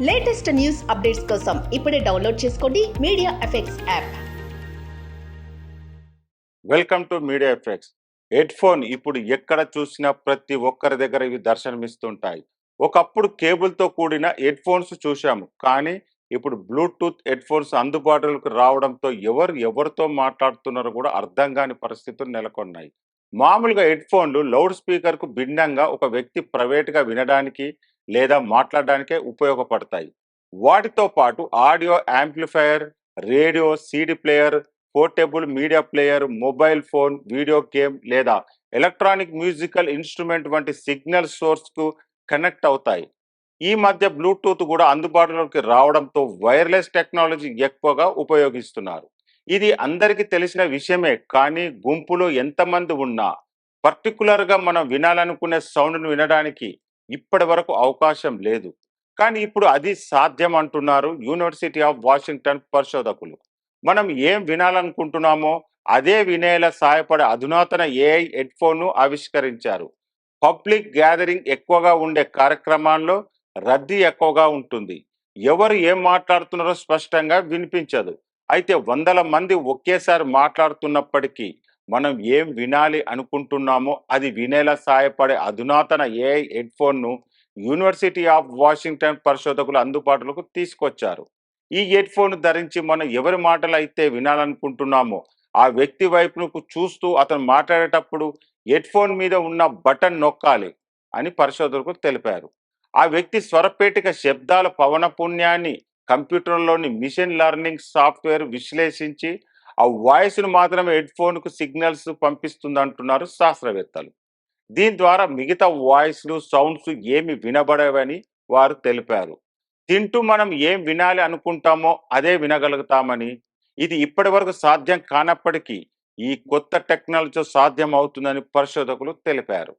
Latest news updates కోసం ఇప్పుడే download చేసుకోండి media effects app. Welcome to media effects. Head phone ఇప్పుడు ఎక్కడ చూసినా ప్రతి ఒక్కరి దగ్గర ఇవి దర్శనమిస్తుంటాయి. ఒకప్పుడు కేబుల్తో కూడిన హెడ్ ఫోన్స్ చూశాము, కానీ ఇప్పుడు బ్లూటూత్ హెడ్ ఫోన్స్ అందుబాటులోకి రావడంతో ఎవరితో మాట్లాడుతున్నారో కూడా అర్థం కాని పరిస్థితులు నెలకొన్నాయి. మామూలుగా హెడ్ ఫోన్లు లౌడ్ స్పీకర్కు భిన్నంగా ఒక వ్యక్తి ప్రైవేట్గా వినడానికి లేదా మాట్లాడడానికే ఉపయోగపడతాయి. వాటితో పాటు audio amplifier, radio, CD player, portable media player, mobile phone, video game లేదా ఎలక్ట్రానిక్ మ్యూజికల్ ఇన్స్ట్రుమెంట్ వంటి సిగ్నల్ సోర్స్కు కనెక్ట్ అవుతాయి. ఈ మధ్య బ్లూటూత్ కూడా అందుబాటులోకి రావడంతో వైర్లెస్ టెక్నాలజీ ఎక్కువగా ఉపయోగిస్తున్నారు. ఇది అందరికీ తెలిసిన విషయమే, కానీ గుంపులో ఎంతమంది ఉన్నా పర్టికులర్గా మనం వినాలనుకునే సౌండ్ను వినడానికి ఇప్పటి వరకు అవకాశం లేదు. కానీ ఇప్పుడు అది సాధ్యం అంటున్నారు యూనివర్సిటీ ఆఫ్ వాషింగ్టన్ పరిశోధకులు. మనం ఏం వినాలనుకుంటున్నామో అదే వినేలా సహాయపడే అధునాతన ఏఐ హెడ్ ఫోన్ను ఆవిష్కరించారు. పబ్లిక్ గ్యాదరింగ్ ఎక్కువగా ఉండే కార్యక్రమాల్లో రద్దీ ఎక్కువగా ఉంటుంది. ఎవరు ఏం మాట్లాడుతున్నారో స్పష్టంగా వినిపించదు. అయితే వందల మంది ఒకేసారి మాట్లాడుతున్నప్పటికీ మనం ఏం వినాలి అనుకుంటున్నామో అది వినేలా సహాయపడే అధునాతన ఏఐ హెడ్ ఫోన్ను యూనివర్సిటీ ఆఫ్ వాషింగ్టన్ పరిశోధకులు అందుబాటులోకి తీసుకొచ్చారు. ఈ హెడ్ ఫోన్ ధరించి మనం ఎవరి మాటలు అయితే వినాలనుకుంటున్నామో ఆ వ్యక్తి వైపునకు చూస్తూ అతను మాట్లాడేటప్పుడు హెడ్ ఫోన్ మీద ఉన్న బటన్ నొక్కాలి అని పరిశోధకులు తెలిపారు. ఆ వ్యక్తి స్వరపేటిక శబ్దాల పవనపుణ్యాన్ని కంప్యూటర్లోని మిషన్ లెర్నింగ్ సాఫ్ట్వేర్ విశ్లేషించి ఆ వాయిస్ను మాత్రమే హెడ్ ఫోన్కు సిగ్నల్స్ పంపిస్తుందంటున్నారు శాస్త్రవేత్తలు. దీని ద్వారా మిగతా వాయిస్లు, సౌండ్స్ ఏమి వినబడవని వారు తెలిపారు. తింటూ మనం ఏం వినాలి అనుకుంటామో అదే వినగలుగుతామని, ఇది ఇప్పటి వరకు సాధ్యం కానప్పటికీ ఈ కొత్త టెక్నాలజీతో సాధ్యం అవుతుందని పరిశోధకులు తెలిపారు.